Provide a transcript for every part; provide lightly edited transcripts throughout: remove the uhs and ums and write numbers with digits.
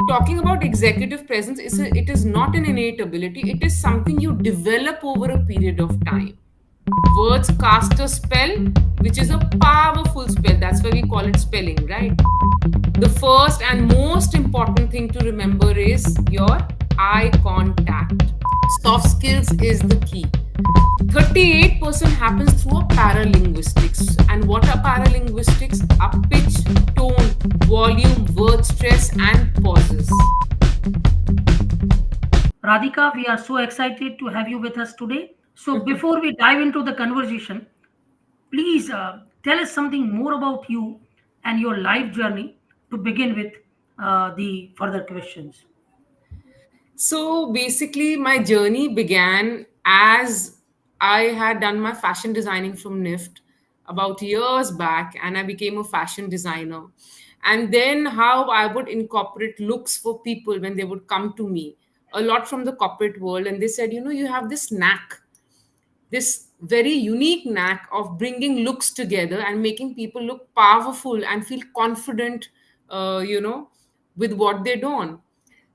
talking about executive presence, it is not an innate ability, it is something you develop over a period of time. Words cast a spell, which is a powerful spell. That's why we call it spelling, right? The first and most important thing to remember is your eye contact. Soft skills is the key. 38% happens through a paralinguistics. And what are paralinguistics? Are pitch, tone, volume, word stress, and pauses. Radhika, we are so excited to have you with us today. So, before we dive into the conversation, please tell us something more about you and your life journey to begin with the further questions. So basically, my journey began as I had done my fashion designing from NIFT about years back, and I became a fashion designer. And then, how I would incorporate looks for people when they would come to me, a lot from the corporate world, and they said, you have this knack, this very unique knack of bringing looks together and making people look powerful and feel confident, with what they don.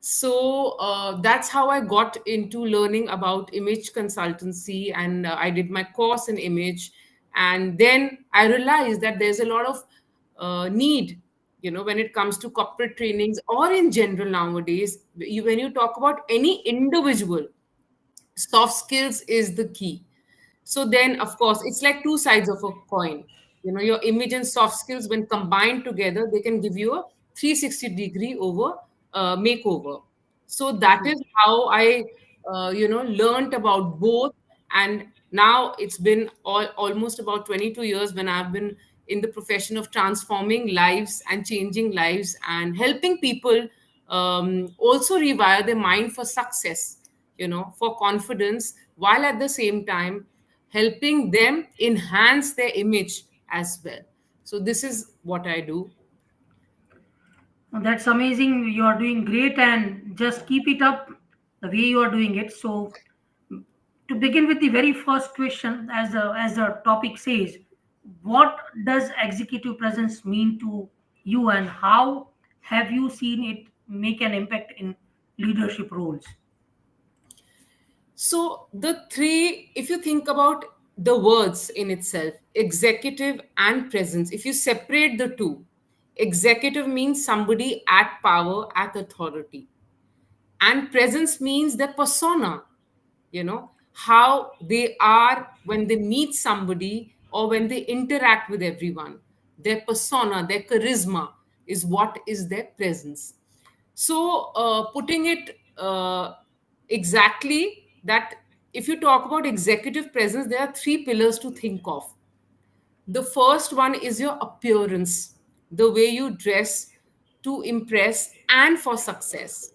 So that's how I got into learning about image consultancy, and I did my course in image. And then I realized that there's a lot of need, when it comes to corporate trainings or in general nowadays. When you talk about any individual, soft skills is the key. So then, of course, it's like two sides of a coin. Your image and soft skills, when combined together, they can give you a 360-degree over makeover. So that True. is how I, learned about both. And now it's been almost about 22 years when I've been in the profession of transforming lives and changing lives and helping people also rewire their mind for success, for confidence, while at the same time helping them enhance their image as well. So, this is what I do. That's amazing. You are doing great and just keep it up the way you are doing it. So, to begin with the very first question, as the topic says, what does executive presence mean to you, and how have you seen it make an impact in leadership roles? So, the three, if you think about the words in itself, executive and presence, if you separate the two, executive means somebody at power, at authority, and presence means their persona, how they are when they meet somebody or when they interact with everyone. Their persona, their charisma is what is their presence. So putting it exactly, that if you talk about executive presence, there are three pillars to think of. The first one is your appearance, the way you dress to impress and for success.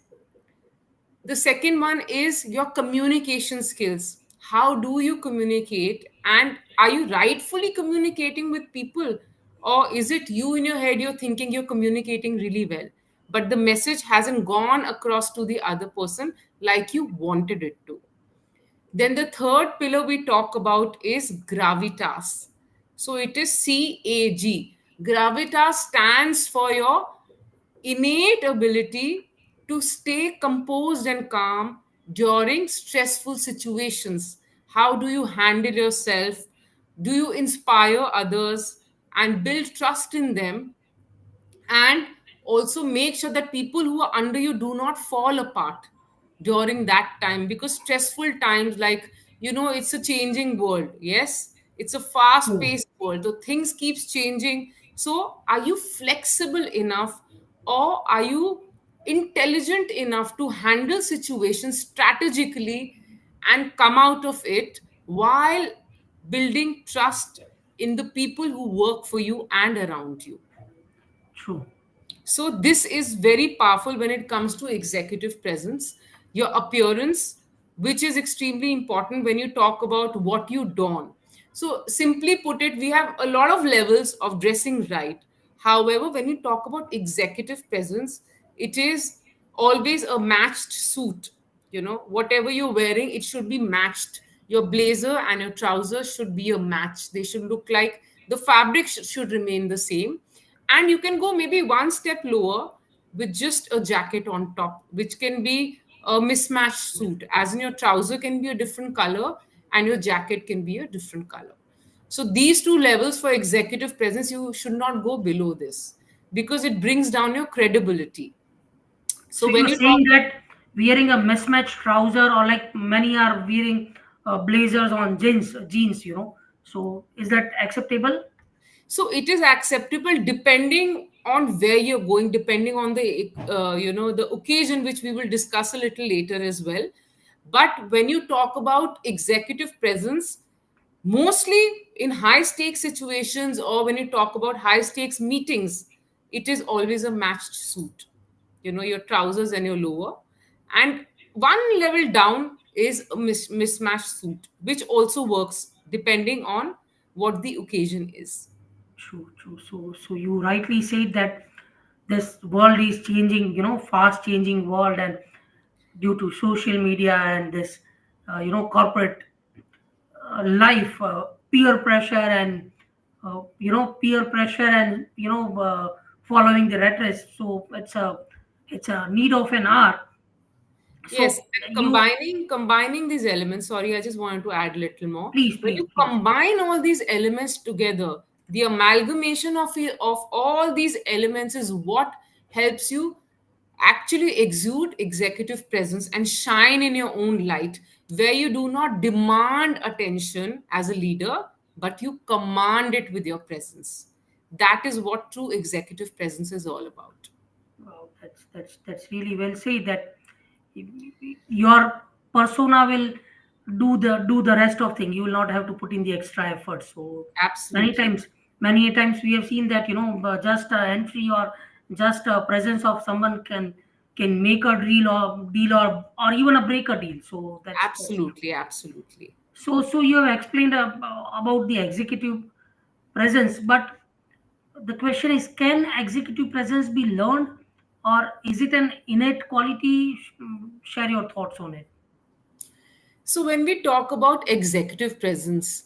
The second one is your communication skills. How do you communicate? And are you rightfully communicating with people? Or is it you in your head, you're thinking you're communicating really well, but the message hasn't gone across to the other person like you wanted it to? Then the third pillar we talk about is gravitas. So it is CAG. Gravitas stands for your innate ability to stay composed and calm during stressful situations. How do you handle yourself? Do you inspire others and build trust in them? And also make sure that people who are under you do not fall apart during that time, because stressful times, like, it's a changing world. Yes, it's a fast True. paced world, so things keeps changing. So are you flexible enough, or are you intelligent enough to handle situations strategically and come out of it while building trust in the people who work for you and around you? True. So this is very powerful when it comes to executive presence. Your appearance, which is extremely important when you talk about what you don. So simply put it, we have a lot of levels of dressing right. However, when you talk about executive presence, it is always a matched suit. Whatever you're wearing, it should be matched. Your blazer and your trousers should be a match. They should look like the fabric should remain the same. And you can go maybe one step lower. with just a jacket on top, which can be a mismatched suit, as in your trouser can be a different color and your jacket can be a different color. So these two levels for executive presence, you should not go below this because it brings down your credibility. So So when you're you talk, saying that wearing a mismatched trouser, or like many are wearing blazers on jeans, So is that acceptable? so it is acceptable depending on where you're going, depending on the the occasion, which we will discuss a little later as well. But when you talk about executive presence, mostly in high stakes situations, or when you talk about high stakes meetings, it is always a matched suit, your trousers and your lower, and one level down is a mismatched suit, which also works depending on what the occasion is. True, true. So you rightly said that this world is changing, fast changing world, and due to social media and this, corporate life, peer pressure, and peer pressure, and following the rat race. So it's a need of an hour. Yes, So and you combining these elements, sorry, I just wanted to add a little more. please, When please, you please. combine all these elements together, the amalgamation of all these elements is what helps you actually exude executive presence and shine in your own light, where you do not demand attention as a leader, but you command it with your presence. That is what true executive presence is all about. Wow, that's really well said. That your persona will do the rest of thing. You will not have to put in the extra effort. So many Absolutely. times, many a times we have seen that just entry or just presence of someone can make a deal or even a break a deal. So that's true. Absolutely. Absolutely. So you have explained about the executive presence, but the question is, can executive presence be learned, or is it an innate quality? Share your thoughts on it. So when we talk about executive presence,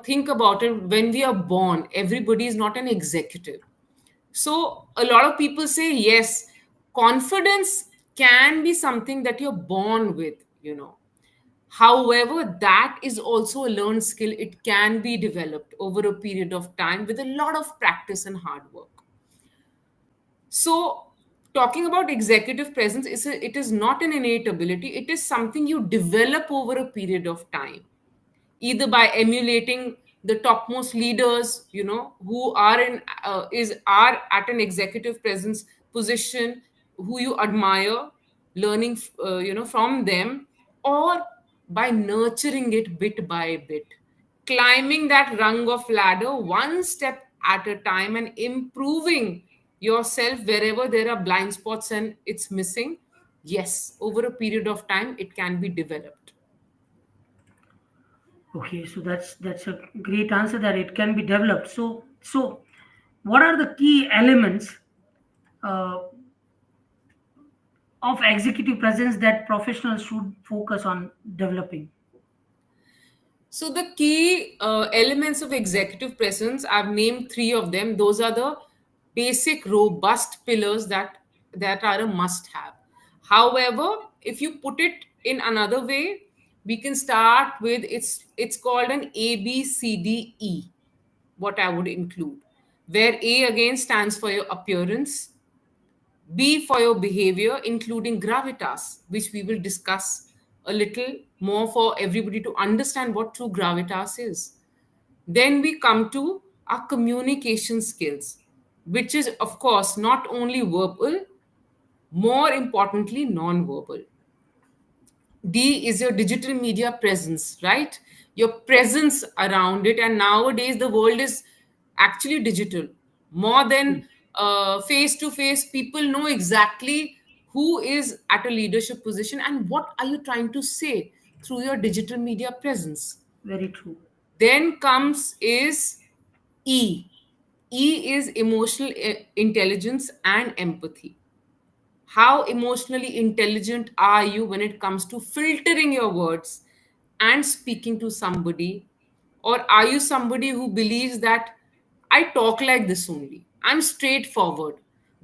think about it. When we are born, everybody is not an executive. So a lot of people say, yes, confidence can be something that you're born with. However, that is also a learned skill. It can be developed over a period of time with a lot of practice and hard work. So, talking about executive presence, it is not an innate ability, it is something you develop over a period of time, either by emulating the topmost leaders, who are at an executive presence position, who you admire, learning from them, or by nurturing it bit by bit, climbing that rung of ladder one step at a time and improving yourself wherever there are blind spots and it's missing. Yes, over a period of time it can be developed. Okay, so that's a great answer, that it can be developed. So what are the key elements uh, of executive presence that professionals should focus on developing? So the key elements of executive presence, I've named three of them. Those are the basic, robust pillars that are a must-have. However, if you put it in another way, we can start with it's called an ABCDE. What I would include, where A again stands for your appearance, B for your behavior, including gravitas, which we will discuss a little more for everybody to understand what true gravitas is. Then we come to our communication skills, which is, of course, not only verbal, more importantly, non-verbal. D is your digital media presence, right? Your presence around it. And nowadays, the world is actually digital. More than face to face, people know exactly who is at a leadership position and what are you trying to say through your digital media presence. Very true. Then comes is E. E is emotional intelligence and empathy. How emotionally intelligent are you when it comes to filtering your words and speaking to somebody? Or are you somebody who believes that I talk like this only? I'm straightforward.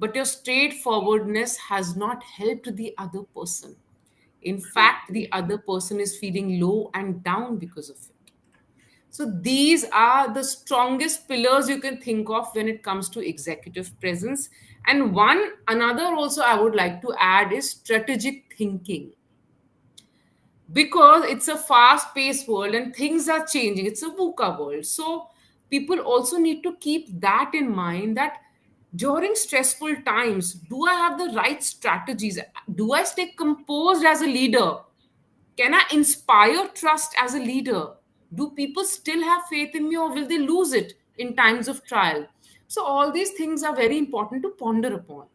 but your straightforwardness has not helped the other person. In True. fact, the other person is feeling low and down because of it. So these are the strongest pillars you can think of when it comes to executive presence. And one another also I would like to add is strategic thinking, because it's a fast paced world and things are changing. It's a VUCA world. So people also need to keep that in mind, that during stressful times, do I have the right strategies? Do I stay composed as a leader? Can I inspire trust as a leader? Do people still have faith in me, or will they lose it in times of trial? So all these things are very important to ponder upon.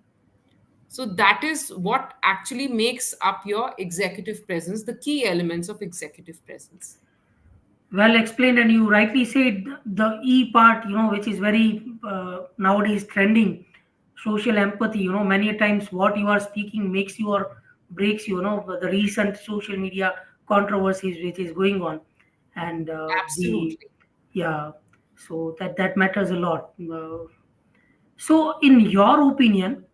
So that is what actually makes up your executive presence, the key elements of executive presence. Well explained, and you rightly said the E part, which is very nowadays trending, social empathy. Many a times what you are speaking makes you or breaks you. The recent social media controversies which is going on, and the Absolutely. yeah, so that matters a lot. So, in your opinion,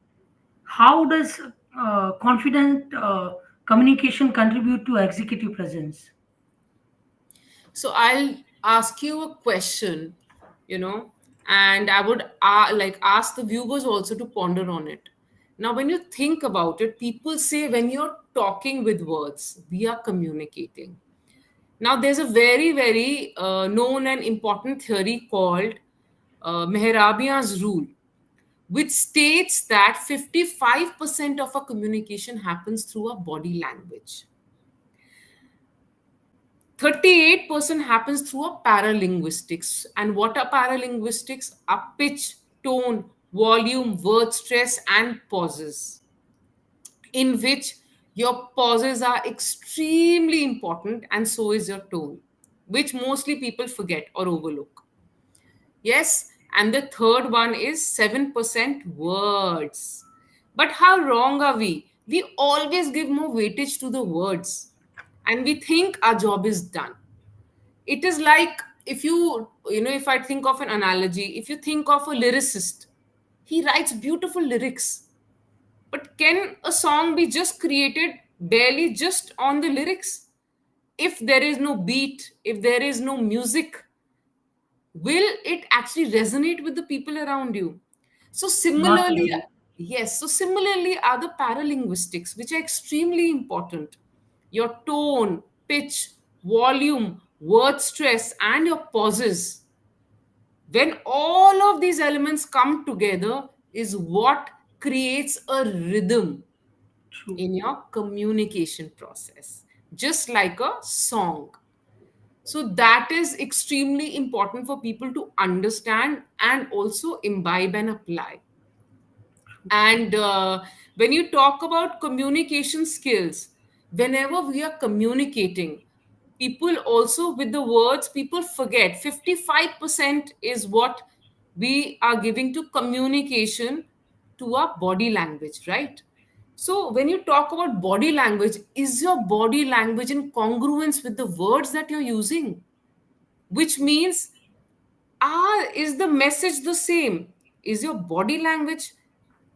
how does confident communication contribute to executive presence? So I'll ask you a question, you know, and I would like ask the viewers also to ponder on it. Now, when you think about it, people say when you're talking with words, we are communicating. Now, there's a very, very known and important theory called Mehrabian's rule, which states that 55% of our communication happens through our body language. 38% happens through a paralinguistics. And what are paralinguistics? Are pitch, tone, volume, word stress, and pauses, in which your pauses are extremely important, and so is your tone, which mostly people forget or overlook. Yes, and the third one is 7% words. But how wrong are we? We always give more weightage to the words, and we think our job is done. It is like, if if I think of an analogy, if you think of a lyricist, he writes beautiful lyrics, but can a song be just created barely just on the lyrics? If there is no beat, if there is no music, will it actually resonate with the people around you? So Not similarly, really. yes, so similarly are the paralinguistics, which are extremely important. Your tone, pitch, volume, word stress, and your pauses, when all of these elements come together, is what creates a rhythm True. in your communication process, just like a song. So that is extremely important for people to understand and also imbibe and apply. And when you talk about communication skills, whenever we are communicating, people also with the words, people forget 55% is what we are giving to communication, to our body language, right? So when you talk about body language, is your body language in congruence with the words that you're using? Which means, is the message the same? Is your body language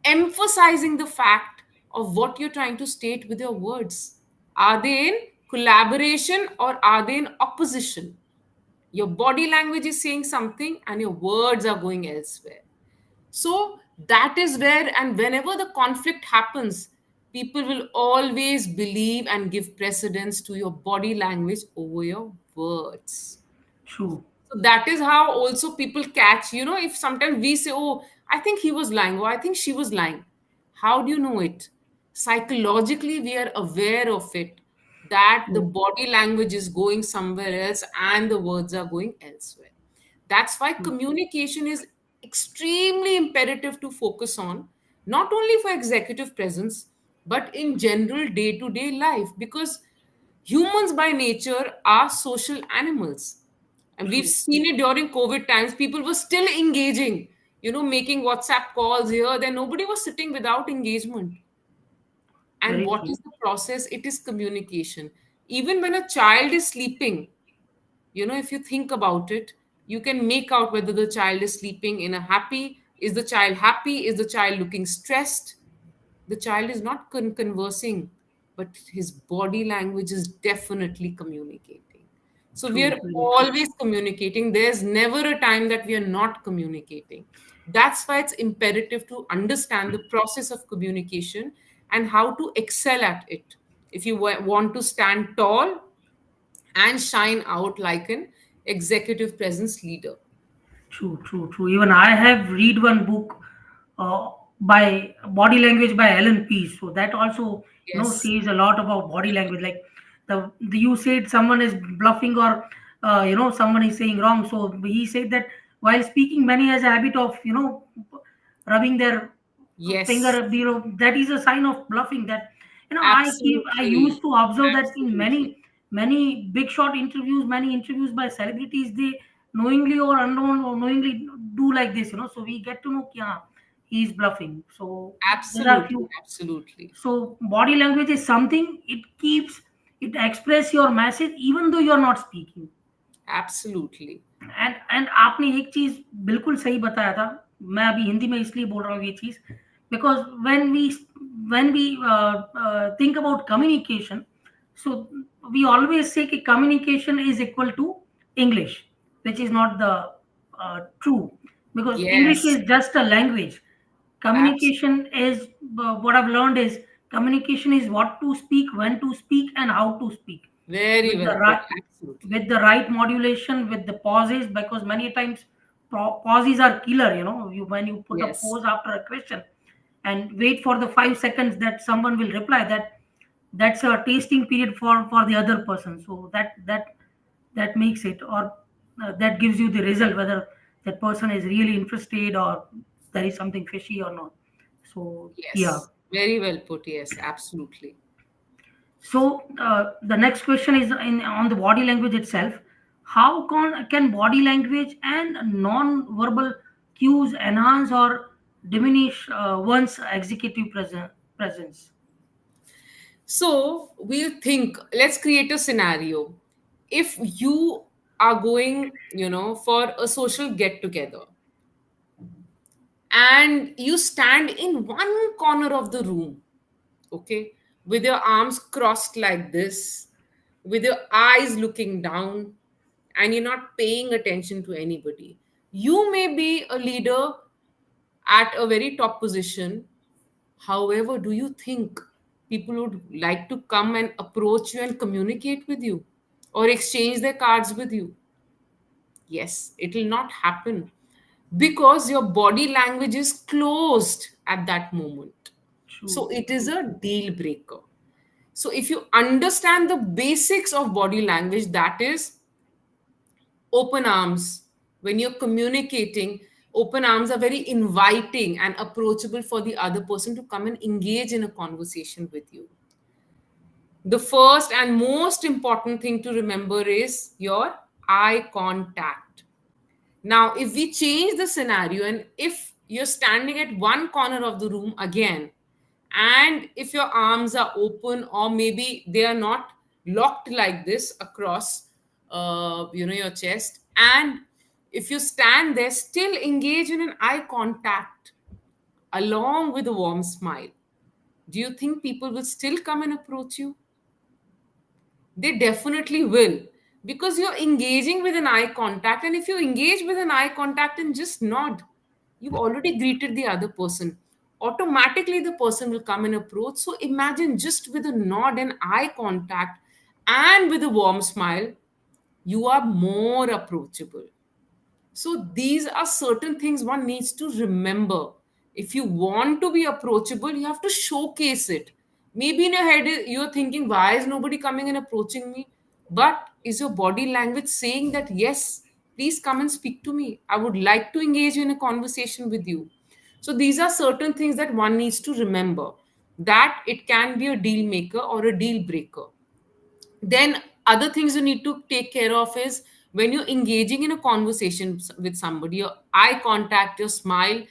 emphasizing the fact of what you're trying to state with your words? Are they in collaboration, or are they in opposition? Your body language is saying something and your words are going elsewhere. So that is where, and whenever the conflict happens, people will always believe and give precedence to your body language over your words. True. So that is how also people catch, if sometimes we say, oh, I think he was lying, or I think she was lying. How do you know it? Psychologically, we are aware of it, that the True. body language is going somewhere else and the words are going elsewhere. That's why True. communication is extremely imperative to focus on, not only for executive presence, but in general day to day life, because humans by nature are social animals. And we've True. seen it during COVID times. People were still engaging, making WhatsApp calls here. Then nobody was sitting without engagement. And Very what true. is the process? It is communication. Even when a child is sleeping, if you think about it, you can make out whether the child is sleeping in a happy Is the child happy? Is the child looking stressed? The child is not conversing, but his body language is definitely communicating. So we True, are very true. always communicating. There's never a time that we are not communicating. That's why it's imperative to understand the process of communication and how to excel at it. If you want to stand tall and shine out like an executive presence leader. True, true, true. Even I have read one book uh, by body language by Alan Pease. So that also, Yes, says a lot about body language. Like the you said someone is bluffing or someone is saying wrong. So he said that while speaking, many has a habit of rubbing their yes, finger. That is a sign of bluffing. That I absolutely, used to observe that in absolutely. many big shot interviews, many interviews by celebrities, they knowingly or unknown or knowingly do like this. So we get to know, yeah, he's bluffing. So there are Absolutely, few. absolutely, So body language is something, it express your message even though you're not speaking. absolutely. And आपने एक चीज बिल्कुल सही बताया था. मैं अभी हिंदी में इसलिए बोल रहा हूँ ये चीज, because when we think about communication, so we always say कि communication is equal to English, which is not the true, because English Yes, is just a language. Communication absolutely. is, what I've learned is, communication is what to speak, when to speak, and how to speak, Very with well the put. right Absolutely. with the right modulation, with the pauses, because many times pauses are killer. When you put a Yes, pause after a question and wait for the 5 seconds that someone will reply, that's a tasting period for the other person. So that makes it, or that gives you the result whether that person is really interested or there is something fishy or not. So yeah. yes. Very well put. Yes, absolutely. So the next question is on the body language itself. How can body language and non-verbal cues enhance or diminish one's executive presence? So we'll think, let's create a scenario. If you are going, for a social get together and you stand in one corner of the room, okay, with your arms crossed like this, with your eyes looking down, and you're not paying attention to anybody. You may be a leader at a very top position. However, do you think people would like to come and approach you and communicate with you or exchange their cards with you? Yes, it will not happen because your body language is closed at that moment. So True, it is true, a true. deal breaker. So if you understand the basics of body language, that is open arms. When you're communicating, open arms are very inviting and approachable for the other person to come and engage in a conversation with you. The first and most important thing to remember is your eye contact. Now, if we change the scenario and if you're standing at one corner of the room again, and if your arms are open or maybe they are not locked like this across, your chest, and if you stand there, still engage in an eye contact along with a warm smile, do you think people will still come and approach you? They definitely will, because you're engaging with an eye contact. And if you engage with an eye contact and just nod, you've already greeted the other person. Automatically, the person will come and approach. So imagine just with a nod and eye contact and with a warm smile, you are more approachable. So these are certain things one needs to remember. If you want to be approachable, you have to showcase it. Maybe in your head you're thinking, why is nobody coming and approaching me? But is your body language saying that, yes, please come and speak to me? I would like to engage in a conversation with you. So these are certain things that one needs to remember, that it can be a deal maker or a deal breaker. Then other things you need to take care of is when you're engaging in a conversation with somebody, your eye contact, your smile,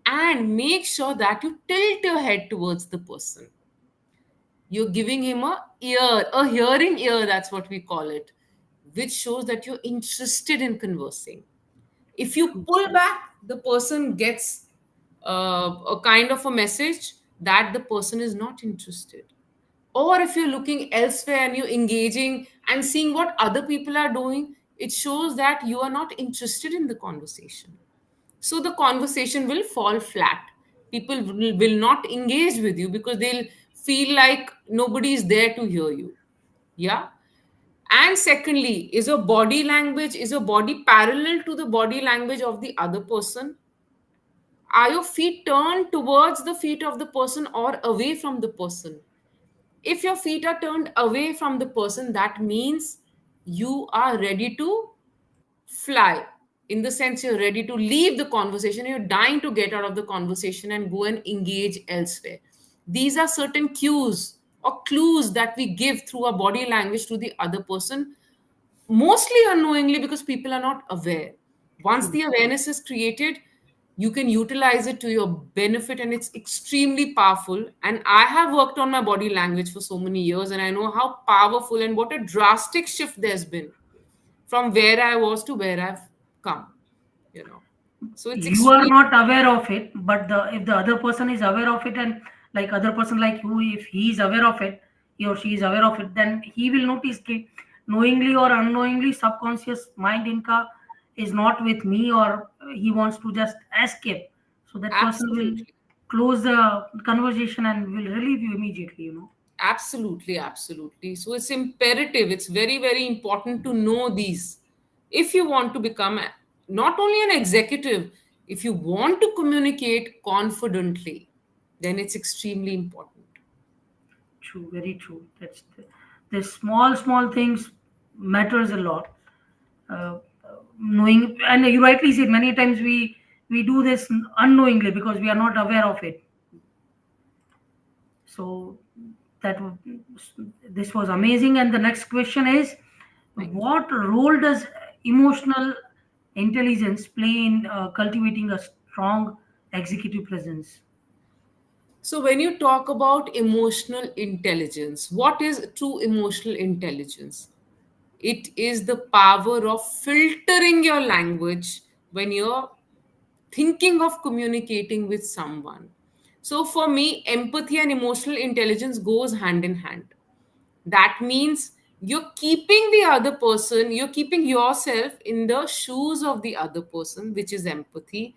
and make sure that you tilt your head towards the person. You're giving him a hearing ear, that's what we call it, which shows that you're interested in conversing. If you True, pull true. back, the person gets, a kind of a message that the person is not interested. Or if you're looking elsewhere and you're engaging and seeing what other people are doing, it shows that you are not interested in the conversation. So the conversation will fall flat. People will not engage with you because they'll feel like nobody is there to hear you. Yeah. And secondly, is your body parallel to the body language of the other person? Are your feet turned towards the feet of the person or away from the person? If your feet are turned away from the person, that means you are ready to fly. In the sense, you're ready to leave the conversation, you're dying to get out of the conversation and go and engage elsewhere. These are certain cues or clues that we give through our body language to the other person, mostly unknowingly because people are not aware. Once True. the awareness is created, you can utilize it to your benefit, and it's extremely powerful. And I have worked on my body language for so many years, and I know how powerful and what a drastic shift there's been from where I was to where I've come, you know. So it's You are extreme. not aware of it, but the if the other person is aware of it, and like other person like you, if he is aware of it, he or she is aware of it, then he will notice that knowingly or unknowingly subconscious mind inca is not with me, or he wants to just escape. So that person will Absolutely. close the conversation and will relieve you immediately, you know. Absolutely, absolutely. So it's imperative, it's very, very important to know these. If you want to become not only an executive, if you want to communicate confidently, then it's extremely important. True, very true. That's the small things matters a lot. Knowing, and you rightly said, many times we do this unknowingly because we are not aware of it. So that this was amazing. And the next question is, Thank you. what role does emotional intelligence play in cultivating a strong executive presence? So, when you talk about emotional intelligence, what is true emotional intelligence? It is the power of filtering your language when you're thinking of communicating with someone. So, for me, empathy and emotional intelligence goes hand in hand. That means you're keeping the other person, you're keeping yourself in the shoes of the other person, which is empathy,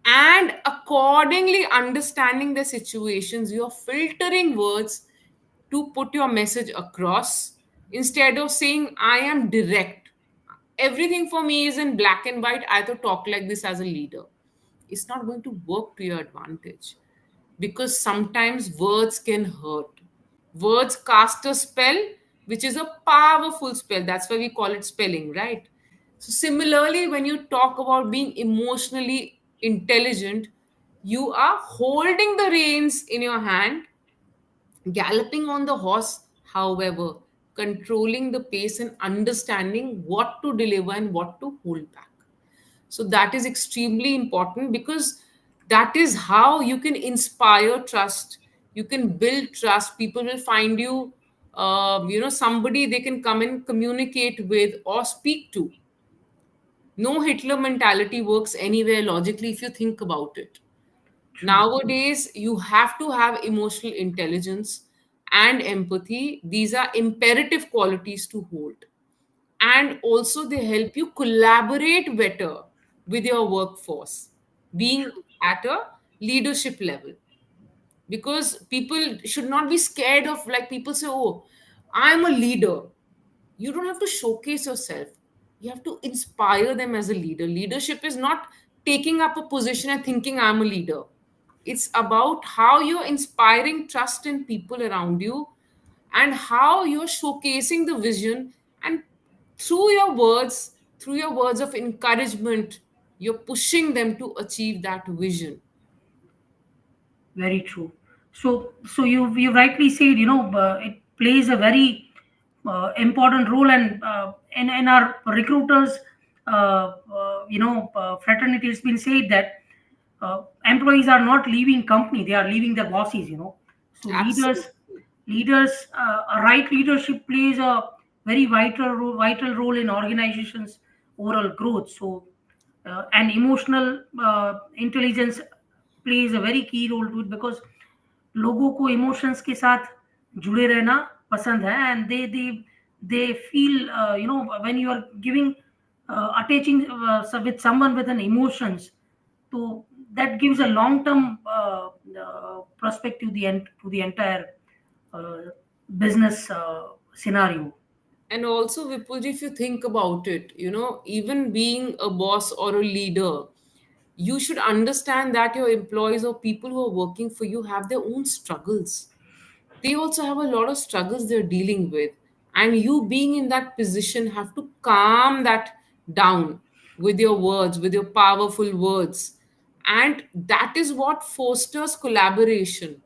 and accordingly understanding the situations, you're filtering words to put your message across instead of saying, I am direct. Everything for me is in black and white. I have to talk like this as a leader. It's not going to work to your advantage because sometimes words can hurt. Words cast a spell, which is a powerful spell. That's why we call it spelling, right? So, similarly, when you talk about being emotionally intelligent, you are holding the reins in your hand, galloping on the horse, however, controlling the pace and understanding what to deliver and what to hold back. So that is extremely important because that is how you can inspire trust. You can build trust. People will find you, somebody they can come and communicate with or speak to. No Hitler mentality works anywhere logically if you think about it. True. Nowadays, you have to have emotional intelligence and empathy. These are imperative qualities to hold. And also, they help you collaborate better with your workforce, being True. at a leadership level. Because people should not be scared of, like, people say, oh, I'm a leader. You don't have to showcase yourself. You have to inspire them as a leader. Leadership is not taking up a position and thinking I'm a leader. It's about how you're inspiring trust in people around you and how you're showcasing the vision, and through your words of encouragement, you're pushing them to achieve that vision. Very true. So you rightly said, you know, it plays a very important role, and in our recruiters, fraternity, it's been said that employees are not leaving company; they are leaving their bosses. You know, so Absolutely. a right leadership plays a very vital role in organizations' overall growth. So, and emotional intelligence plays a very key role to it, because लोगों को emotions के साथ जुड़े रहना पसंद है, and they feel, you know, when you are giving attaching with someone with an emotions, so that gives a long term perspective to the entire uh, business scenario. And also, Vipulji, if you think about it, even being a boss or a leader, you should understand that your employees or people who are working for you have their own struggles. They also have a lot of struggles they're dealing with. And you being in that position have to calm that down with your words, with your powerful words. And that is what fosters collaboration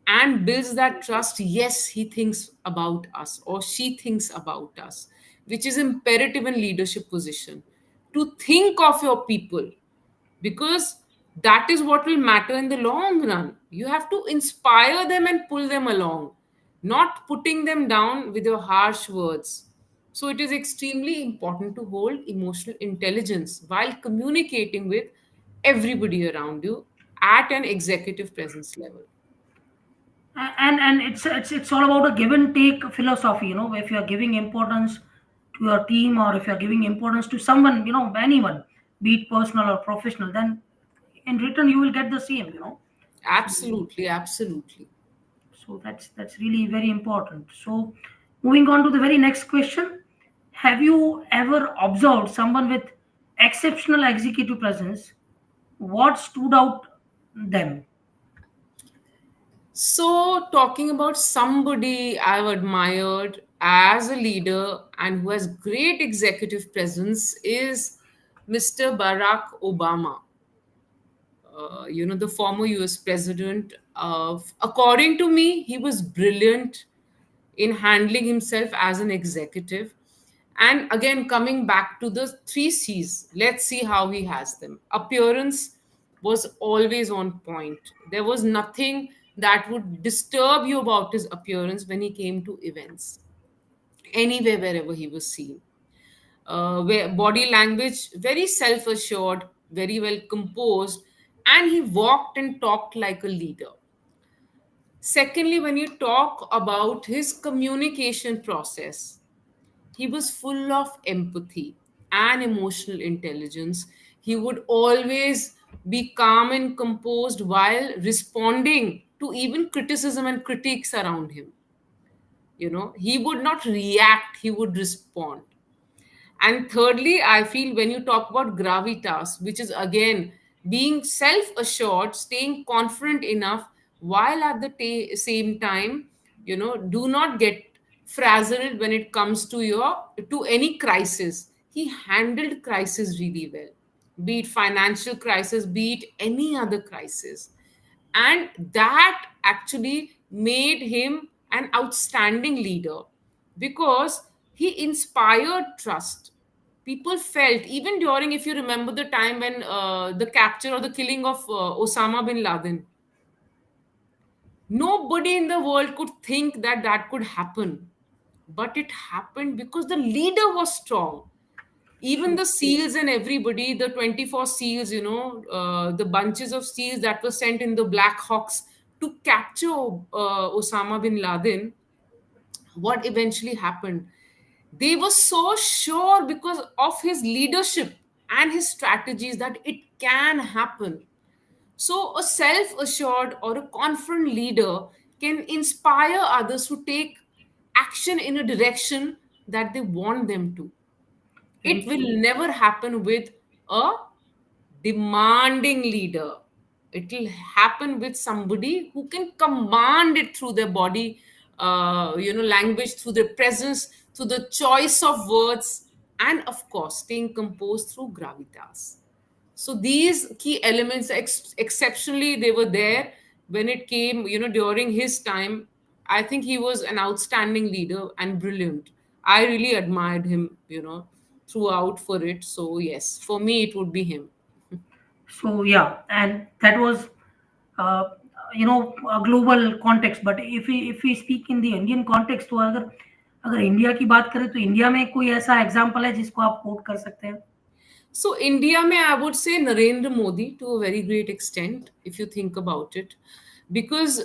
and builds that trust. Yes, he thinks about us or she thinks about us, which is imperative in leadership position, to think of your people, because that is what will matter in the long run. You have to inspire them and pull them along, not putting them down with your harsh words. So it is extremely important to hold emotional intelligence while communicating with everybody around you at an executive presence level. And it's all about a give and take philosophy. You know, if you are giving importance to your team, or if you are giving importance to someone, you know, anyone, be it personal or professional, then in return you will get the same, you know. So Absolutely, absolutely. that's really very important. So moving on to the very next question, have you ever observed someone with exceptional executive presence? What stood out them? So, talking about somebody I've admired as a leader and who has great executive presence is Mr. Barack Obama, the former US president. According to me, he was brilliant in handling himself as an executive. And again, coming back to the three C's, let's see how he has them. Appearance was always on point. There was nothing that would disturb you about his appearance when he came to events, anywhere, wherever he was seen. Where body language, very self assured, very well composed, and he walked and talked like a leader. Secondly, when you talk about his communication process, he was full of empathy and emotional intelligence. He would always be calm and composed while responding to even criticism and critiques around him. He would not react, he would respond. And thirdly, I feel when you talk about gravitas, which is again being self assured, staying confident enough, while at the same time, do not get frazzled when it comes to any crisis. He handled crisis really well, be it financial crisis, be it any other crisis. And that actually made him an outstanding leader because he inspired trust. People felt, even during, if you remember the time when the capture or the killing of Osama bin Laden, nobody in the world could think that that could happen. But it happened because the leader was strong. Even So the seals and everybody, the 24 seals, the bunches of seals that were sent in the Black Hawks to capture Osama bin Laden, what eventually happened? They were so sure because of his leadership and his strategies that it can happen. So, a self assured or a confident leader can inspire others to take action in a direction that they want them to. It very will true. never happen with a demanding leader. It will happen with somebody who can command it through their body, language, through their presence, through the choice of words, and of course, staying composed through gravitas. So these key elements, exceptionally, they were there when it came, during his time. I think he was an outstanding leader and brilliant. I really admired him, throughout for it. So yes, for me, it would be him. So yeah, and that was, uh, you know, a global context. But if we speak in the Indian context, तो अगर अगर India की बात करें तो India में कोई ऐसा एग्जांपल है जिसको आप कोट कर सकते हैं? So India may, I would say, Narendra Modi to a very great extent, if you think about it, because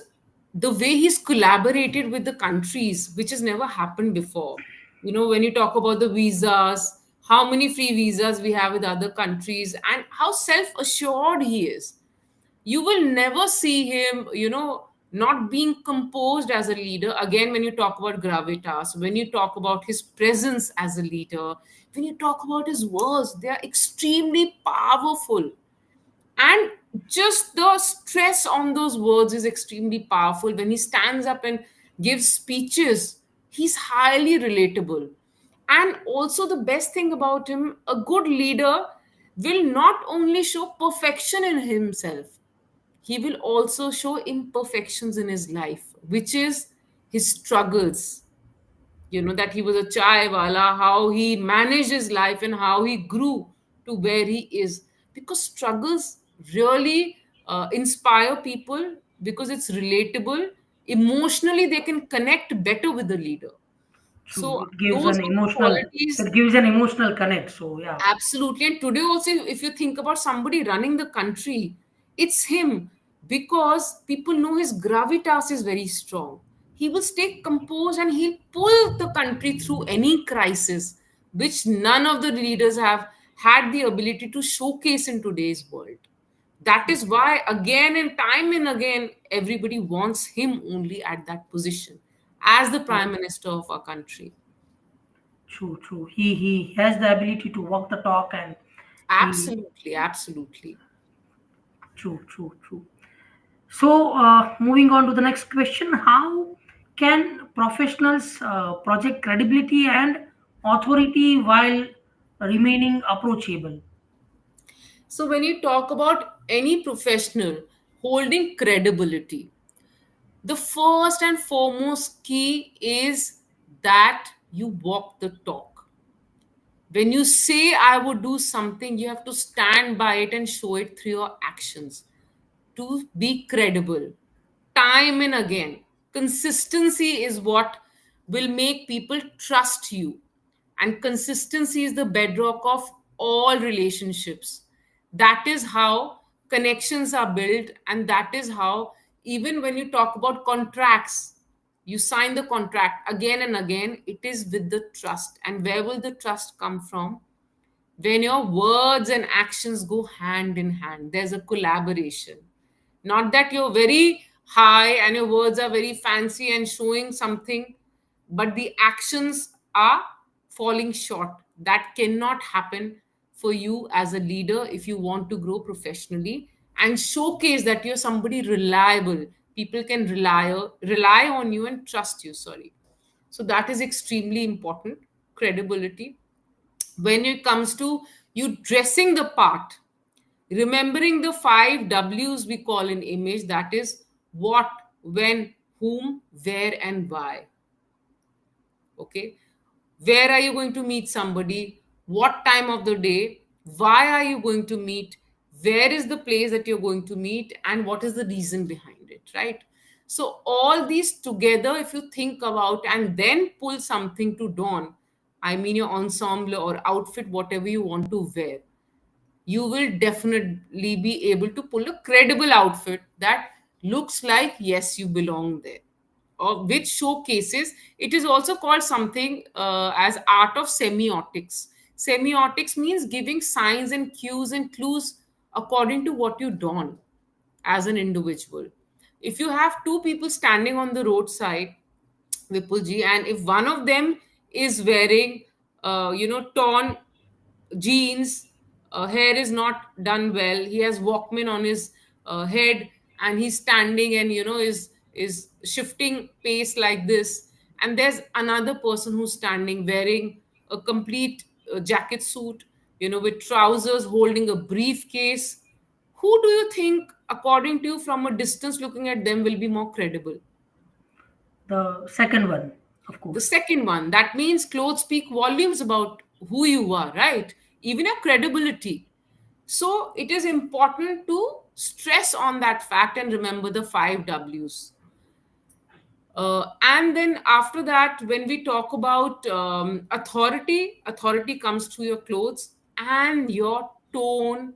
the way he's collaborated with the countries, which has never happened before. You know, when you talk about the visas, how many free visas we have with other countries, and how self-assured he is. You will never see him, not being composed as a leader. Again, when you talk about gravitas, when you talk about his presence as a leader, when you talk about his words, they are extremely powerful. And just the stress on those words is extremely powerful. When he stands up and gives speeches, he's highly relatable. And also, the best thing about him, a good leader will not only show perfection in himself, he will also show imperfections in his life, which is his struggles. You know, that he was a chai wala, how he managed his life and how he grew to where he is. Because struggles really inspire people, because it's relatable. Emotionally, they can connect better with the leader. True. So, those are the It qualities. gives an emotional connect. So yeah. Absolutely. And today, also, if you think about somebody running the country, it's him, because people know his gravitas is very strong. He will stay composed and he'll pull the country through any crisis, which none of the leaders have had the ability to showcase in today's world. That is why, again and again, everybody wants him only at that position as the True. prime minister of our country. True. True. He has the ability to walk the talk, and he. Absolutely, absolutely. True. True. True. So, moving on to the next question: how can professionals project credibility and authority while remaining approachable? So, when you talk about any professional holding credibility, the first and foremost key is that you walk the talk. When you say, I would do something, you have to stand by it and show it through your actions to be credible. Time and again, consistency is what will make people trust you. And consistency is the bedrock of all relationships. That is how connections are built, and that is how, even when you talk about contracts, you sign the contract again and again, it is with the trust. And where will the trust come from? When your words and actions go hand in hand, there's a collaboration. Not that you're very high and your words are very fancy and showing something, but the actions are falling short. That cannot happen for you as a leader if you want to grow professionally and showcase that you're somebody reliable. People can rely on you and trust you. Sorry. So that is extremely important. Credibility. When it comes to you dressing the part, remembering the 5 W's we call in image, that is what, when, whom, where, and why. Okay. Where are you going to meet somebody? What time of the day? Why are you going to meet? Where is the place that you're going to meet? And what is the reason behind it, right? So, all these together, if you think about and then pull something to dawn, I mean, your ensemble or outfit, whatever you want to wear, you will definitely be able to pull a credible outfit that looks like, yes, you belong there, or which showcases. It is also called something as art of semiotics. Semiotics means giving signs and cues and clues according to what you don as an individual. If you have two people standing on the roadside, Vipulji, and if one of them is wearing, torn jeans, hair is not done well, he has Walkman on his head, and he's standing and is shifting pace like this, and there's another person who's standing wearing a complete jacket suit, with trousers, holding a briefcase. Who do you think, according to you, from a distance looking at them, will be more credible? The second one, of The course. second one. That means clothes speak volumes about who you are, right? Even your credibility. So it is important to stress on that fact and remember the 5 W's. And then after that, when we talk about authority, authority comes through your clothes. and your tone,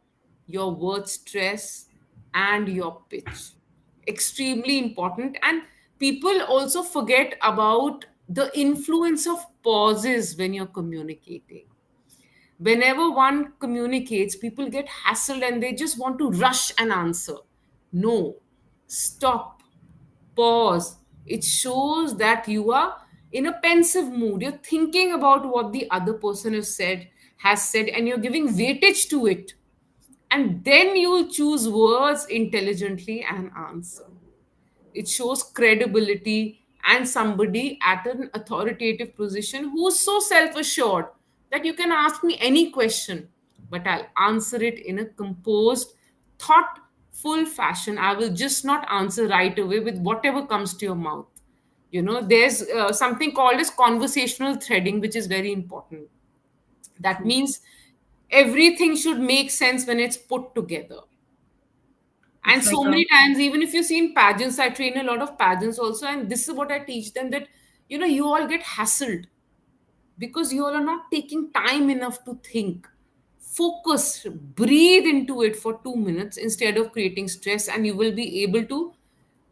your word stress, and your pitch. Extremely important. And people also forget about the influence of pauses when you're communicating. Whenever one communicates, people get hassled and they just want to rush an answer. No, stop, pause. It shows that you are in a pensive mood. You're thinking about what the other person has said, and you're giving weightage to it. And then you'll choose words intelligently and answer. It shows credibility and somebody at an authoritative position who's so self assured that you can ask me any question, but I'll answer it in a composed, thoughtful fashion. I will just not answer right away with whatever comes to your mouth. There's something called as conversational threading, which is very important. That True. means everything should make sense when it's put together. And It's like so a many times, even if you've seen pageants, I train a lot of pageants also, and this is what I teach them, that you all get hassled because you all are not taking time enough to think. Focus, breathe into it for 2 minutes instead of creating stress, and you will be able to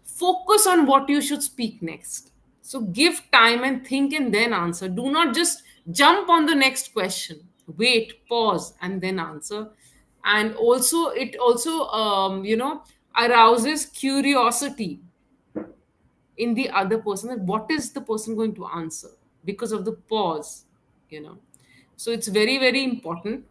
focus on what you should speak next. So give time and think and then answer. Do not just jump on the next question. Wait, pause, and then answer. And also, it also arouses curiosity in the other person, that what is the person going to answer, because of the pause. you know so it's very, very important.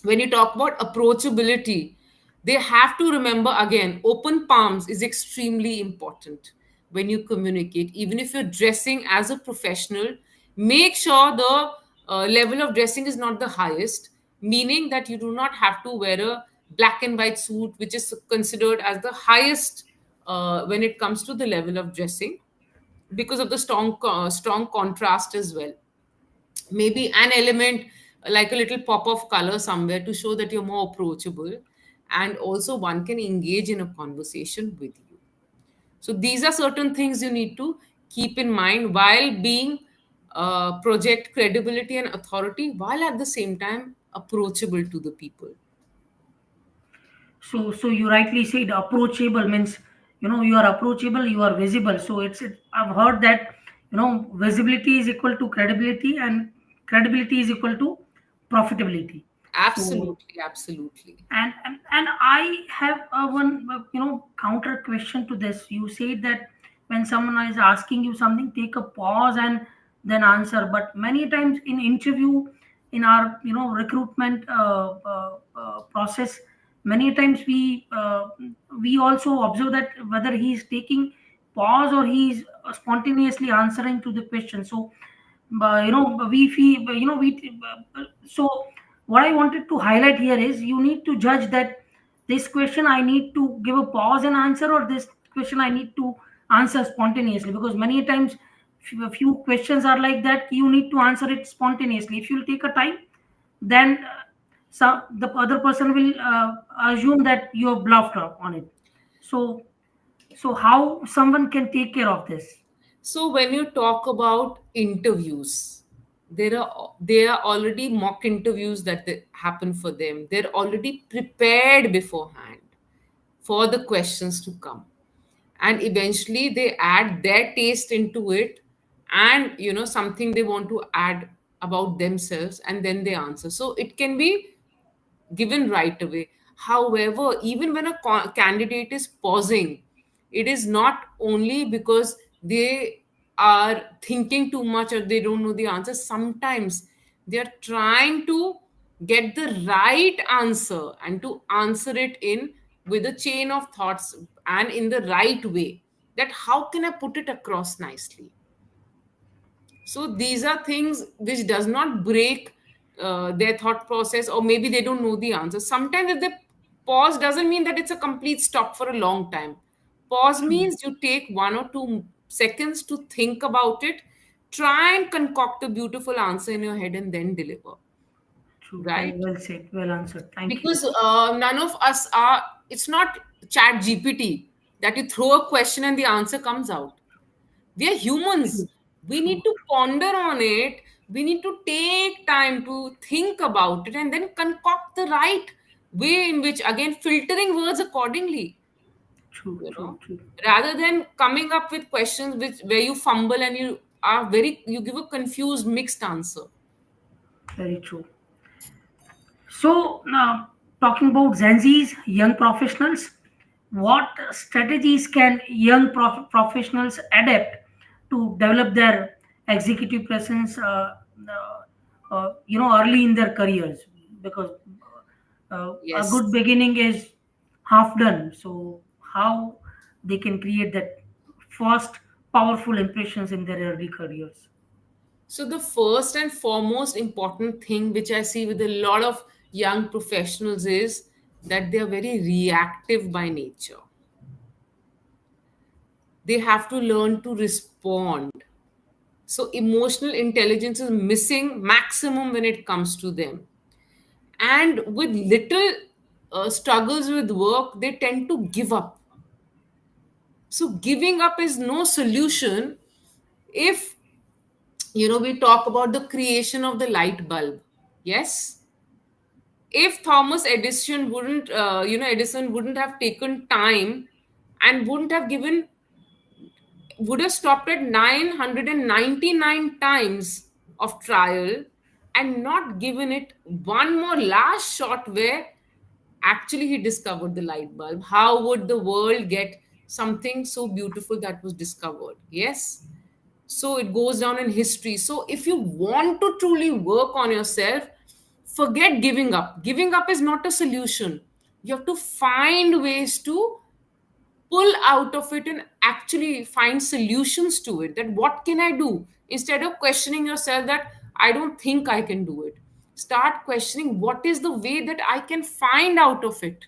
When you talk about approachability, they have to remember, again, open palms is extremely important when you communicate. Even if you're dressing as a professional, make sure the level of dressing is not the highest, meaning that you do not have to wear a black and white suit, which is considered as the highest when it comes to the level of dressing, because of the strong contrast as well. Maybe an element like a little pop of color somewhere to show that you're more approachable, and also one can engage in a conversation with you. So these are certain things you need to keep in mind while being project credibility and authority, while at the same time approachable to the people. so you rightly said approachable means, you are approachable, you are visible. So I've heard that, visibility is equal to credibility, and credibility is equal to profitability. So Absolutely, absolutely. and I have one counter question to this. You said that when someone is asking you something, take a pause and then answer. But many times in interview, in our recruitment process, many times we also observe that whether he's taking pause or he's spontaneously answering to the question. So we feel, so what I wanted to highlight here is you need to judge that this question I need to give a pause and answer, or this question I need to answer spontaneously, because many times a few questions are like that you need to answer it spontaneously. If you'll take a time, then the other person will assume that you have bluffed on it. So how someone can take care of this? So when you talk about interviews, there are already mock interviews that happen for them. They're already prepared beforehand for the questions to come, and eventually they add their taste into it, and something they want to add about themselves, and then they answer. So it can be given right away. However, even when a candidate is pausing, it is not only because they are thinking too much or they don't know the answer. Sometimes they are trying to get the right answer and to answer it in with a chain of thoughts and in the right way, that how can I put it across nicely. So these are things which does not break their thought process, or maybe they don't know the answer. Sometimes if they pause, doesn't mean that it's a complete stop for a long time. Pause True. means you take 1 or 2 seconds to think about it, try and concoct a beautiful answer in your head, and then deliver. True. Well, Right? well said. Well answered. Thank you. Because none of us are, it's not chat gpt that you throw a question and the answer comes out. We are humans. True. We need True. to ponder on it. We need to take time to think about it and then concoct the right way in which, again, filtering words accordingly, True, you true, know, true. rather than coming up with questions which where you fumble and you give a confused mixed answer. Very true. So, talking about Gen Z's young professionals, what strategies can young professionals adapt to develop their executive presence, early in their careers? Because a good Yes. beginning is half done. So, how they can create that first powerful impressions in their early careers? So the first and foremost important thing which I see with a lot of young professionals is that they are very reactive by nature. They have to learn to respond. So emotional intelligence is missing maximum when it comes to them. And with little struggles with work, they tend to give up. So giving up is no solution. If we talk about the creation of the light bulb, yes, if Thomas Edison wouldn't have taken time and wouldn't have given, would have stopped at 999 times of trial and not given it one more last shot where actually he discovered the light bulb, how would the world get something so beautiful that was discovered? Yes. So it goes down in history. So if you want to truly work on yourself, forget giving up. Giving up is not a solution. You have to find ways to pull out of it and actually find solutions to it. That what can I do? Instead of questioning yourself that I don't think I can do it, start questioning what is the way that I can find out of it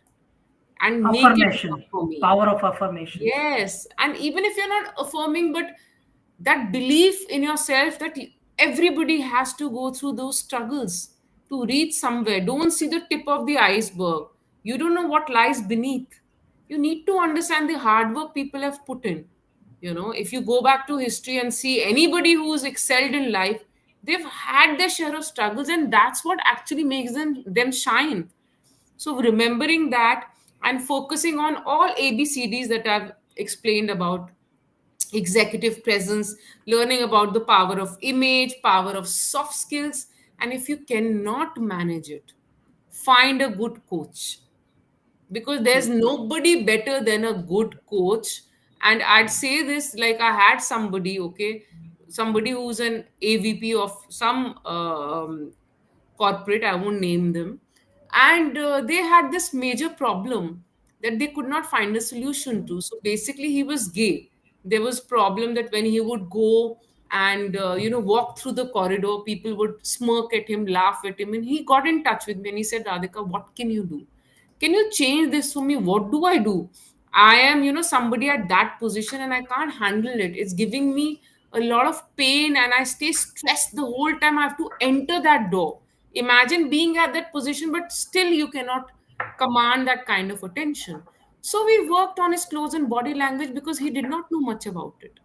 and make it work Affirmation, for me. power of affirmations. Yes. And even if you're not affirming, but that belief in yourself that everybody has to go through those struggles to reach somewhere. Don't see the tip of the iceberg. You don't know what lies beneath. You need to understand the hard work people have put in. If you go back to history and see anybody who's excelled in life, they've had their share of struggles, and that's what actually makes them shine. So remembering that and focusing on all ABCDs that I've explained about executive presence, learning about the power of image, power of soft skills, and if you cannot manage it, find a good coach, because there's True. nobody better than a good coach. And I'd say this, like, I had somebody, okay, somebody who's an AVP of some corporate, I won't name them, and they had this major problem that they could not find a solution to. So basically he was gay. There was problem that when he would go and walk through the corridor, people would smirk at him, laugh at him, and he got in touch with me and he said, Radhika, what can you do? Can you change this for me? What do I do? I am somebody at that position and I can't handle it. It's giving me a lot of pain and I stay stressed the whole time I have to enter that door. Imagine being at that position but still you cannot command that kind of attention. So we worked on his clothes and body language because he did not know much about it.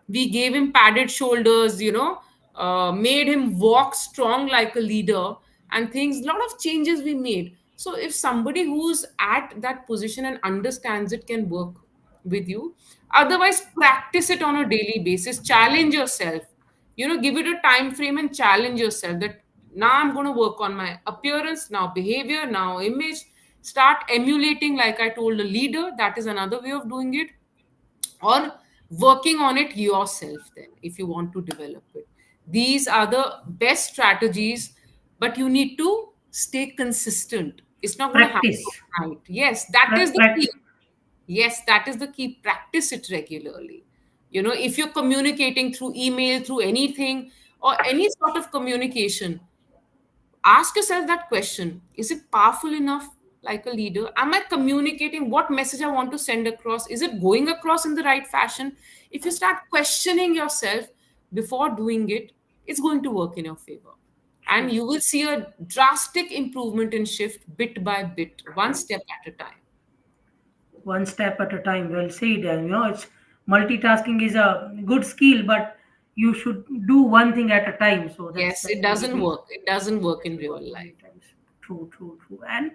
We gave him padded shoulders, made him walk strong like a leader, and things, a lot of changes we made. So if somebody who's at that position and understands it can work with you, otherwise practice it on a daily basis, challenge yourself, give it a time frame and challenge yourself that now I'm going to work on my appearance, now behavior, now image. Start emulating, like I told, a leader. That is another way of doing it, or working on it yourself then if you want to develop it. These are the best strategies, but you need to stay consistent. It's not going to happen Practice. overnight. Yes, that is the key. Practice. Yes, that is the key. Practice it regularly. If you're communicating through email, through anything, or any sort of communication, ask yourself that question. Is it powerful enough? Like a leader, am I communicating what message I want to send across? Is it going across in the right fashion? If you start questioning yourself before doing it, it's going to work in your favor, and True. you will see a drastic improvement in shift bit by bit, one step at a time. One step at a time. Well said. And it's multitasking is a good skill, but you should do one thing at a time. So Yes, that's it very, doesn't very, work. It doesn't work in doesn't real work many life. times. True, true, true. And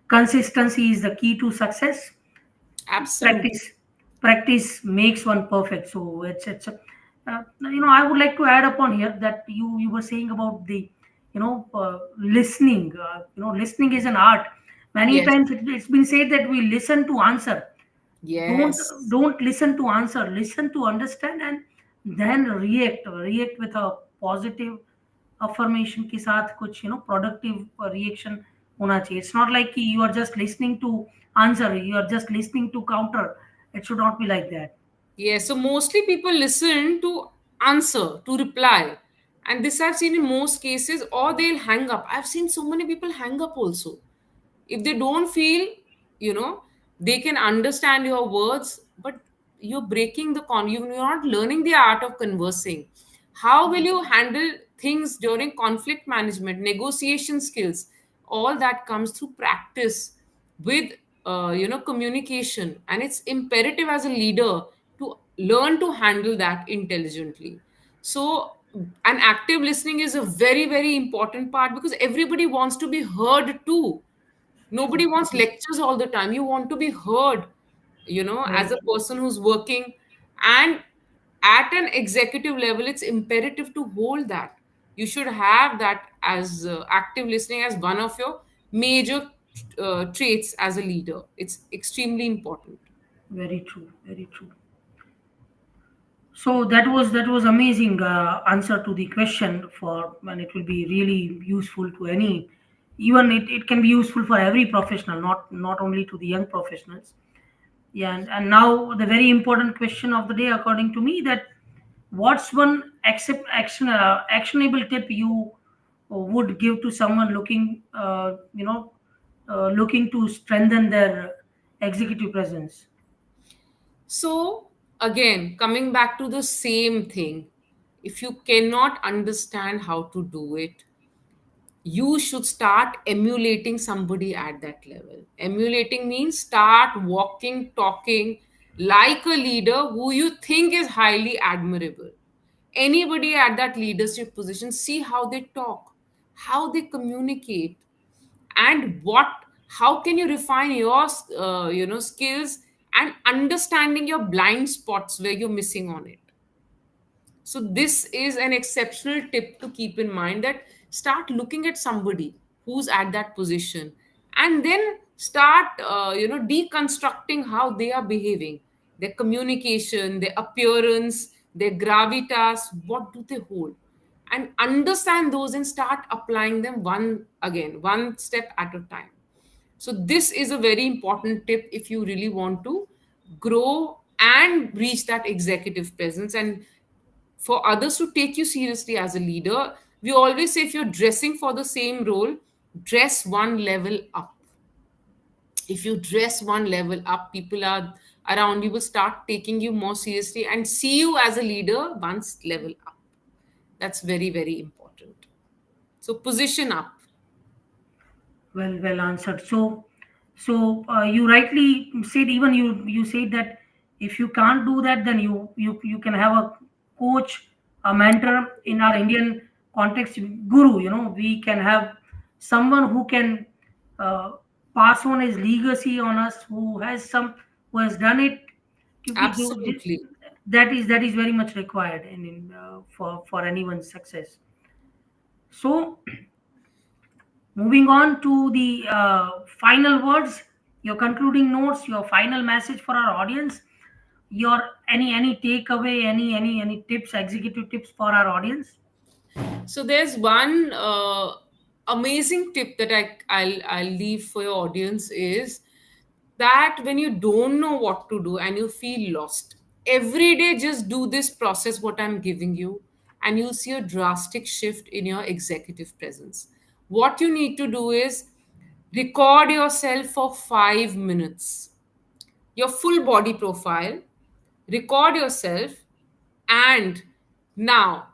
consistency is the key to success. Absolutely. Practice makes one perfect. So it's a, I would like to add upon here that you were saying about the listening. Listening is an art. Many Yes. times it's been said that we listen to answer. don't Yes. don't listen to answer, listen to understand, and then react with a positive affirmation के साथ कुछ productive reaction होना चाहिए. It's not like कि you are just listening to answer, you are just listening to counter. It should not be like that. Yes, so mostly people listen to answer, to reply. And this I've seen in most cases, or they'll hang up. I've seen so many people hang up also. If they don't feel, you know, they can understand your words, but you're breaking the you're not learning the art of conversing. How will you handle things during conflict management, negotiation skills? All that comes through practice with communication, and it's imperative as a leader to learn to handle that intelligently. So an active listening is a very, very important part, because everybody wants to be heard too. Nobody True, wants true. lectures all the time. You want to be heard, as Very a true. person who's working. And at an executive level, it's imperative to hold that. You should have that as active listening as one of your major traits as a leader. It's extremely important. Very true. Very true. So that was amazing answer to the question for, and it will be really useful to any, even it can be useful for every professional, not only to the young professionals. Yeah, and now the very important question of the day, according to me, that what's one actionable tip you would give to someone looking to strengthen their executive presence? So, again, coming back to the same thing, if you cannot understand how to do it, you should start emulating somebody at that level. Emulating means start walking, talking like a leader who you think is highly admirable. Anybody at that leadership position, see how they talk, how they communicate, and how can you refine your skills, and understanding your blind spots where you're missing on it. So this is an exceptional tip to keep in mind, that start looking at somebody who's at that position, and then start deconstructing how they are behaving, their communication, their appearance, their gravitas, what do they hold, and understand those and start applying them one step at a time. So this is a very important tip if you really want to grow and reach that executive presence. And for others to take you seriously as a leader, we always say, if you're dressing for the same role, dress one level up. If you dress one level up, people are around you will start taking you more seriously and see you as a leader once level up. That's very, very important. So position up. Well answered. So you rightly said, even you said that if you can't do that, then you can have a coach, a mentor. In our Indian context, guru. We can have someone who can uh, pass on his legacy on us, who has done it. क्योंकि Absolutely. that is very much required for anyone's success. So moving on to the final words, your concluding notes, your final message for our audience, your any takeaway, any tips, executive tips for our audience. So there's one amazing tip that I'll leave for your audience, is that when you don't know what to do and you feel lost, every day just do this process what I'm giving you, and you'll see a drastic shift in your executive presence. What you need to do is record yourself for 5 minutes, your full body profile, record yourself, and now,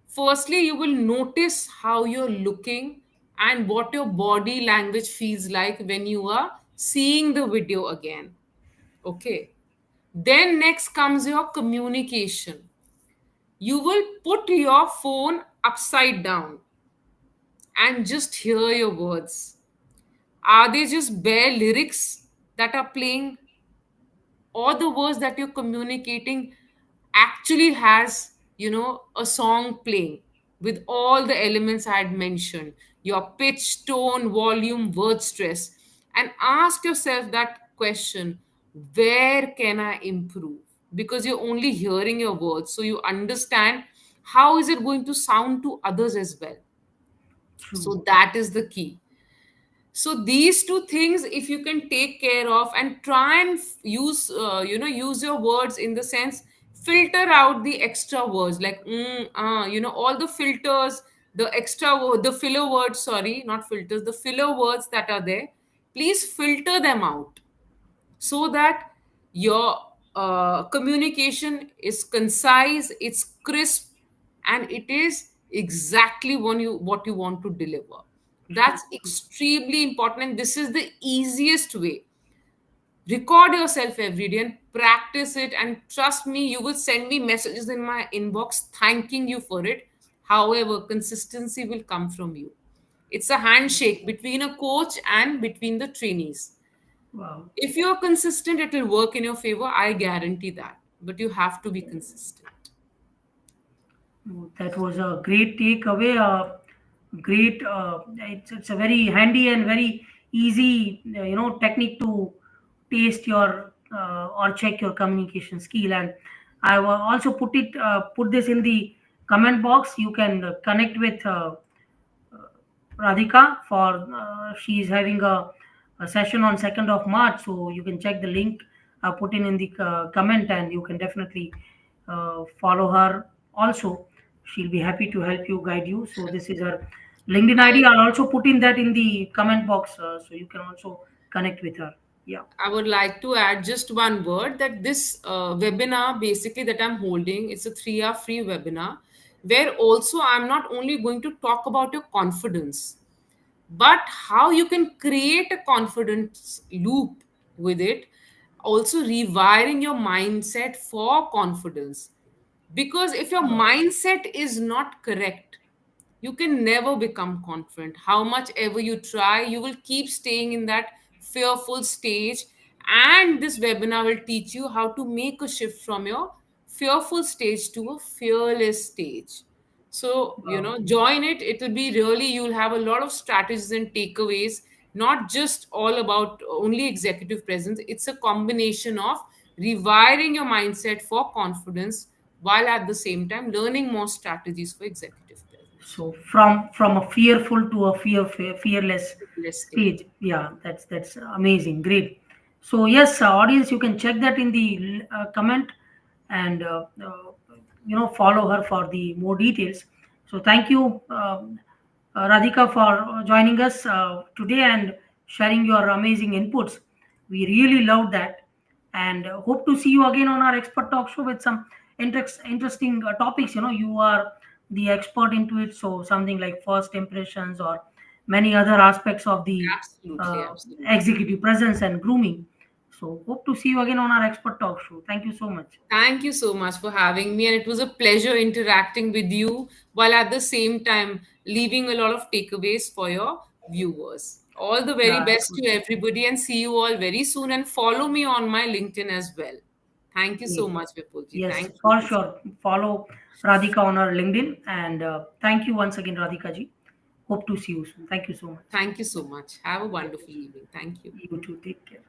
firstly, you will notice how you're looking and what your body language feels like when you are seeing the video again. Okay. Then next comes your communication. You will put your phone upside down and just hear your words. Are they just bare lyrics that are playing, or the words that you're communicating actually has, a song playing with all the elements I had mentioned, your pitch, tone, volume, word stress? And ask yourself that question: where can I improve? Because you're only hearing your words, so you understand how is it going to sound to others as well. True. So that is the key. So these two things, if you can take care of and try and use your words in the sense, filter out the extra words like all the filters, the extra word, the filler words, sorry, not filters, the filler words that are there, please filter them out, so that your communication is concise, it's crisp, and it is exactly what you want to deliver. True. That's extremely important, and this is the easiest way. Record yourself every day and practice it, and trust me, you will send me messages in my inbox thanking you for it. However, consistency will come from you. It's a handshake between a coach and between the trainees. Wow. If you're consistent, it will work in your favor. I guarantee that. But you have to be consistent. That was a great takeaway. Great. It's a very handy and very easy, technique to taste your or check your communication skill. And I will also put this in the comment box. You can connect with Radhika for she is having a session on 2nd of March, so you can check the link put in the comment, and you can definitely follow her. Also, she'll be happy to help you, guide you. So this is her LinkedIn ID. I, I'll also put in that in the comment box, so you can also connect with her. Yeah. I would like to add just one word, that this webinar basically that I'm holding, it's a 3-hour free webinar where also I'm not only going to talk about your confidence, but how you can create a confidence loop with it, also rewiring your mindset for confidence. Because if your Wow. mindset is not correct, you can never become confident. How much ever you try, you will keep staying in that fearful stage. And this webinar will teach you how to make a shift from your fearful stage to a fearless stage. So, Wow. join it. It will be really, you'll have a lot of strategies and takeaways, not just all about only executive presence. It's a combination of rewiring your mindset for confidence while at the same time learning more strategies for executive presence. So from a fearful to a fearless Let's stay. stage. Yeah, that's amazing. Great. So yes, audience, you can check that in the comment, and follow her for the more details. So thank you, Radhika, for joining us today and sharing your amazing inputs. We really love that, and hope to see you again on our expert talk show with some interesting topics. You are the expert into it, so something like first impressions or many other aspects of the Absolutely, absolutely. executive presence and grooming. So hope to see you again on our expert talk show. Thank you so much. Thank you so much for having me, and it was a pleasure interacting with you while at the same time leaving a lot of takeaways for your viewers. All the very Yeah, it best to was everybody, and see you all very soon. And follow me on my LinkedIn as well. Thank you so great. much, Vipulji. Yes, Thank you for once again. sure. Follow Radhika on our LinkedIn, and thank you once again, Radhika ji. Hope to see you soon. Thank you so much. Thank you so much. Have a Thank you. wonderful evening. Thank you. You too. Take care.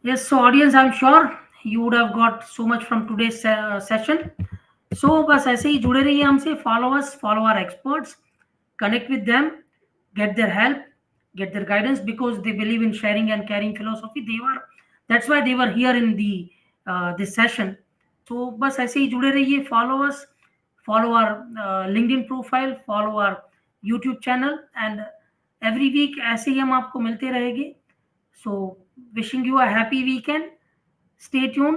Yes, so audience, I'm sure you would have got so much from today's session. So बस ऐसे ही जुड़े रहिए हमसे. Follow us, follow our experts, connect with them, get their help, get their guidance, because they believe in sharing and caring philosophy. That's why they were here in the this session. So बस ऐसे ही जुड़े रहिए. Follow us, follow our LinkedIn profile, follow our YouTube channel, and every week ऐसे ही हम आपको मिलते रहेंगे. So wishing you a happy weekend. Stay tuned.